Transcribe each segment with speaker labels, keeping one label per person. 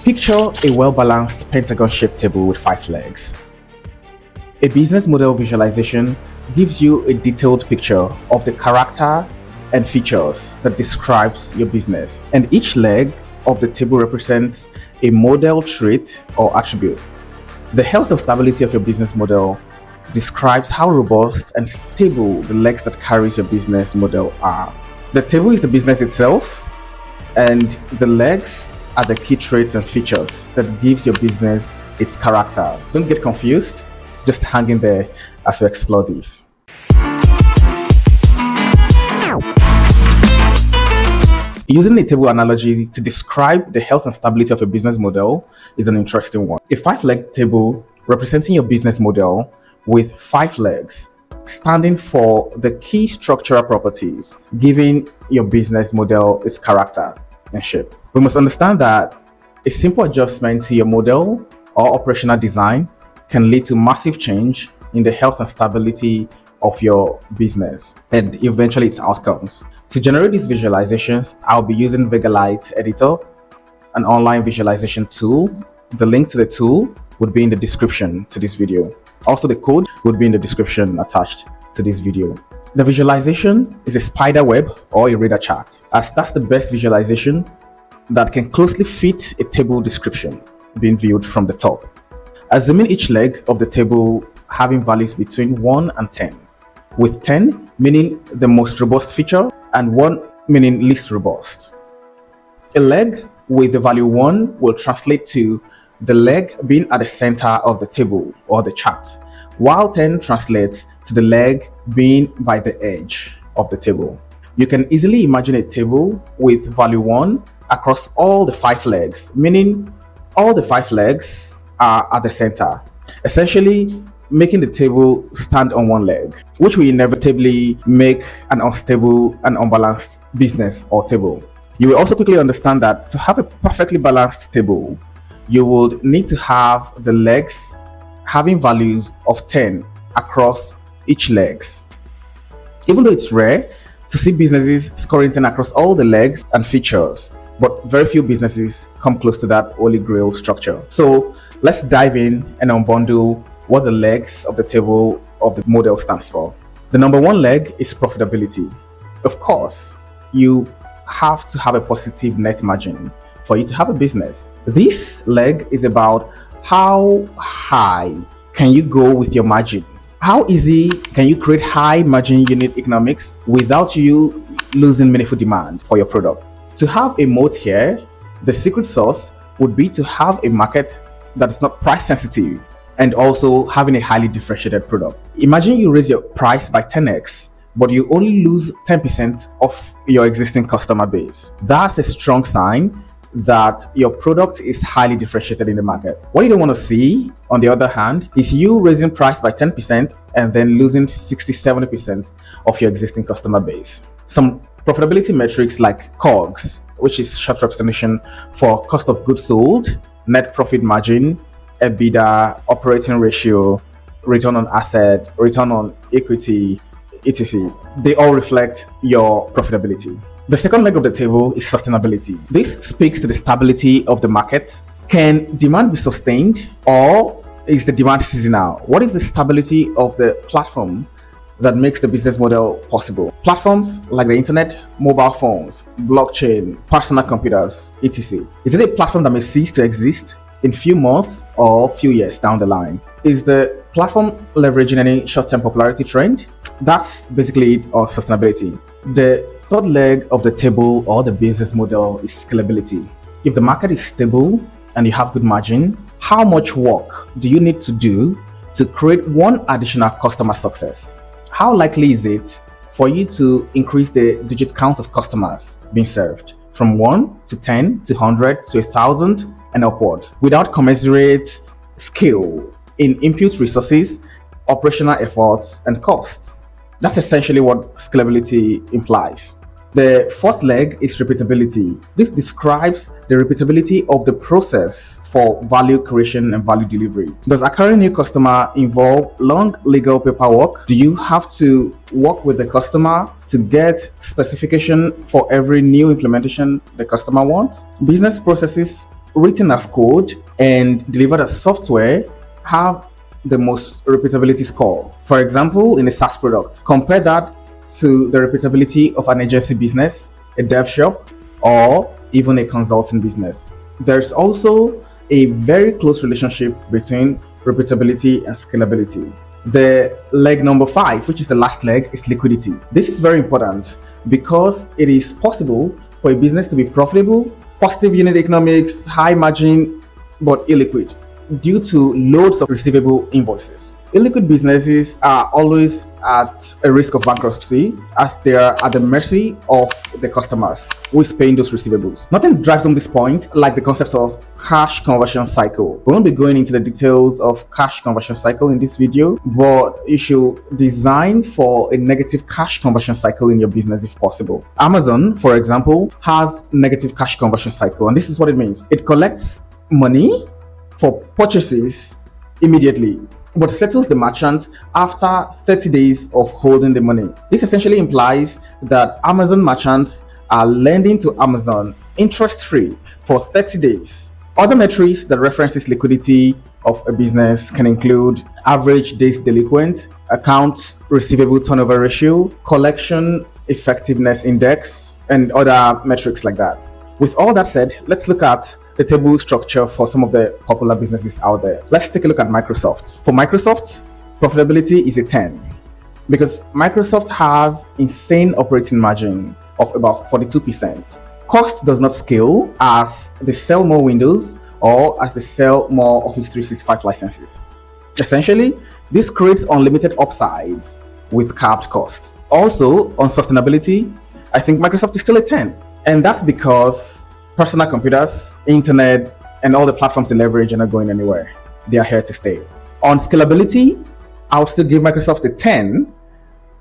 Speaker 1: Picture a well-balanced pentagon-shaped table with 5 legs. A business model visualization gives you a detailed picture of the character and features that describes your business, and each leg of the table represents a model trait or attribute. The health and stability of your business model describes how robust and stable the legs that carries your business model are. The table is the business itself, and the legs are the key traits and features that gives your business its character. Don't get confused, just hang in there as we explore this. Using a table analogy to describe the health and stability of a business model is an interesting one. A 5-leg table representing your business model with 5 legs standing for the key structural properties giving your business model its character and shape. We must understand that a simple adjustment to your model or operational design can lead to massive change in the health and stability of your business and eventually its outcomes. To generate these visualizations, I'll be using VegaLight Editor, an online visualization tool. The link to the tool would be in the description to this video. Also, the code would be in the description attached to this video. The visualization is a spider web or a radar chart, as that's the best visualization that can closely fit a table description being viewed from the top. Assuming each leg of the table having values between 1 and 10, with 10 meaning the most robust feature and 1 meaning least robust. A leg with the value 1 will translate to the leg being at the center of the table or the chart, while 10 translates to the leg being by the edge of the table. You can easily imagine a table with value 1 across all the 5 legs, meaning all the 5 legs are at the center, essentially making the table stand on one leg, which will inevitably make an unstable and unbalanced business or table. You will also quickly understand that to have a perfectly balanced table, you would need to have the legs having values of 10 across each legs. Even though it's rare to see businesses scoring 10 across all the legs and features, but very few businesses come close to that holy grail structure. So let's dive in and unbundle what the legs of the table of the model stands for. The number 1 leg is profitability. Of course, you have to have a positive net margin for you to have a business. This leg is about how high can you go with your margin. How easy can you create high margin unit economics without you losing meaningful demand for your product? To have a moat here, the secret sauce would be to have a market that is not price sensitive and also having a highly differentiated product. Imagine you raise your price by 10x, but you only lose 10% of your existing customer base. That's a strong sign that your product is highly differentiated in the market. What you don't want to see, on the other hand, is you raising price by 10% and then losing 60-70% of your existing customer base. Some profitability metrics like COGS, which is short representation for cost of goods sold, net profit margin, EBITDA, operating ratio, return on asset, return on equity, etc. They all reflect your profitability. The second leg of the table is sustainability. This speaks to the stability of the market. Can demand be sustained, or is the demand seasonal? What is the stability of the platform that makes the business model possible? Platforms like the internet, mobile phones, blockchain, personal computers, etc. Is it a platform that may cease to exist in few months or few years down the line? Is the platform leveraging any short-term popularity trend? That's basically it on sustainability. The third leg of the table or the business model is scalability. If the market is stable and you have good margin, how much work do you need to do to create one additional customer success? How likely is it for you to increase the digit count of customers being served from 1 to 10 to 100 to 1,000 and upwards without commensurate skill in input resources, operational efforts, and cost? That's essentially what scalability implies. The fourth leg is repeatability. This describes the repeatability of the process for value creation and value delivery. Does acquiring new customer involve long legal paperwork? Do you have to work with the customer to get specification for every new implementation the customer wants? Business processes written as code and delivered as software have the most repeatability score. For example, in a SaaS product, compare that to the repeatability of an agency business, a dev shop, or even a consulting business. There's also a very close relationship between repeatability and scalability. The leg number 5, which is the last leg, is liquidity. This is very important because it is possible for a business to be profitable, positive unit economics, high margin, but illiquid due to loads of receivable invoices. Illiquid businesses are always at a risk of bankruptcy as they are at the mercy of the customers who is paying those receivables. Nothing drives home this point like the concept of cash conversion cycle. We won't be going into the details of cash conversion cycle in this video, but you should design for a negative cash conversion cycle in your business if possible. Amazon, for example, has negative cash conversion cycle, and this is what it means. It collects money for purchases immediately, but settles the merchant after 30 days of holding the money. This essentially implies that Amazon merchants are lending to Amazon interest-free for 30 days. Other metrics that references liquidity of a business can include average days delinquent, accounts receivable turnover ratio, collection effectiveness index, and other metrics like that. With all that said, let's look at the table structure for some of the popular businesses out there. Let's take a look at Microsoft. For Microsoft, profitability is a 10 because Microsoft has insane operating margin of about 42%. Cost does not scale as they sell more Windows or as they sell more Office 365 licenses. Essentially, this creates unlimited upsides with capped costs. Also, on sustainability, I think Microsoft is still a 10. And that's because personal computers, internet, and all the platforms they leverage are not going anywhere. They are here to stay. On scalability, I would still give Microsoft a 10.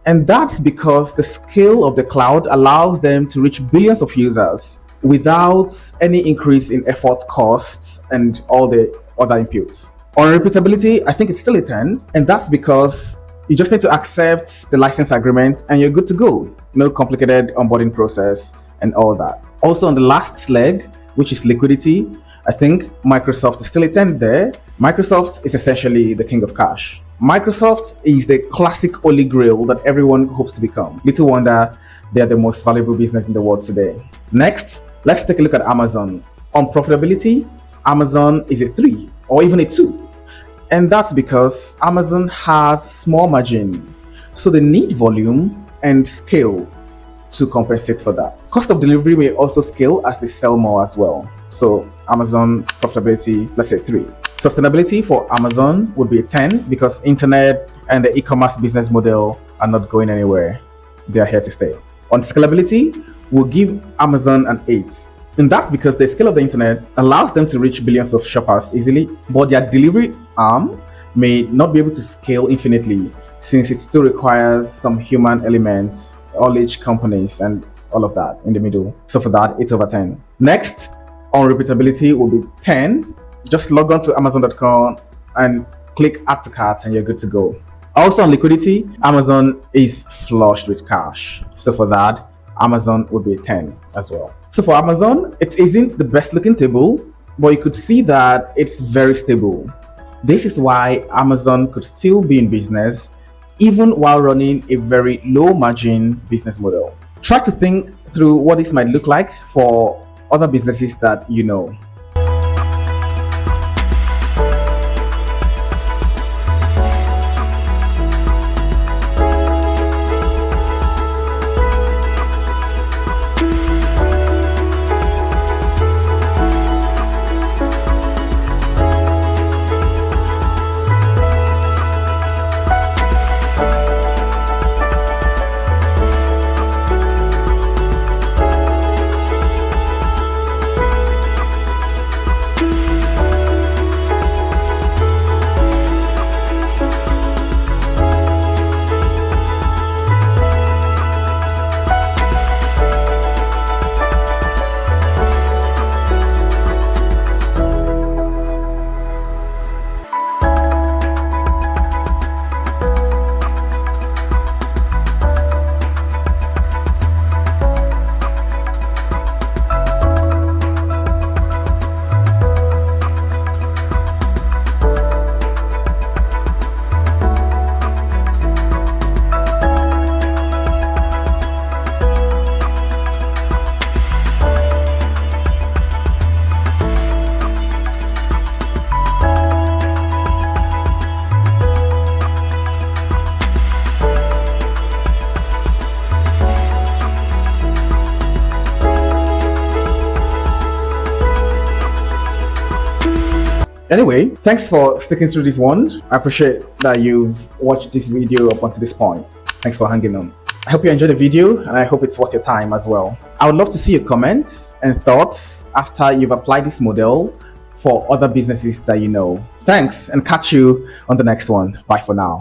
Speaker 1: And that's because the scale of the cloud allows them to reach billions of users without any increase in effort costs and all the other inputs. On repeatability, I think it's still a 10. And that's because you just need to accept the license agreement and you're good to go. No complicated onboarding process and all that. Also on the last leg, which is liquidity, I think Microsoft is still a 10 there. Microsoft is essentially the king of cash. Microsoft is the classic holy grail that everyone hopes to become. Little wonder they are the most valuable business in the world today. Next, let's take a look at Amazon. On profitability, Amazon is a 3 or even a 2. And that's because Amazon has small margin. So they need volume and scale to compensate for that. Cost of delivery may also scale as they sell more as well. So Amazon profitability, let's say 3. Sustainability for Amazon would be a 10 because internet and the e-commerce business model are not going anywhere. They are here to stay. On scalability, we'll give Amazon an 8. And that's because the scale of the internet allows them to reach billions of shoppers easily, but their delivery arm may not be able to scale infinitely since it still requires some human elements, all age companies and all of that in the middle. So for that, 8/10. Next, on repeatability will be 10. Just log on to Amazon.com and click add to cart and you're good to go. Also on liquidity, Amazon is flushed with cash. So for that, Amazon would be a 10 as well. So for Amazon, it isn't the best looking table, but you could see that it's very stable. This is why Amazon could still be in business even while running a very low margin business model. Try to think through what this might look like for other businesses that you know. Anyway, thanks for sticking through this one. I appreciate that you've watched this video up until this point. Thanks for hanging on. I hope you enjoyed the video and I hope it's worth your time as well. I would love to see your comments and thoughts after you've applied this model for other businesses that you know. Thanks and catch you on the next one. Bye for now.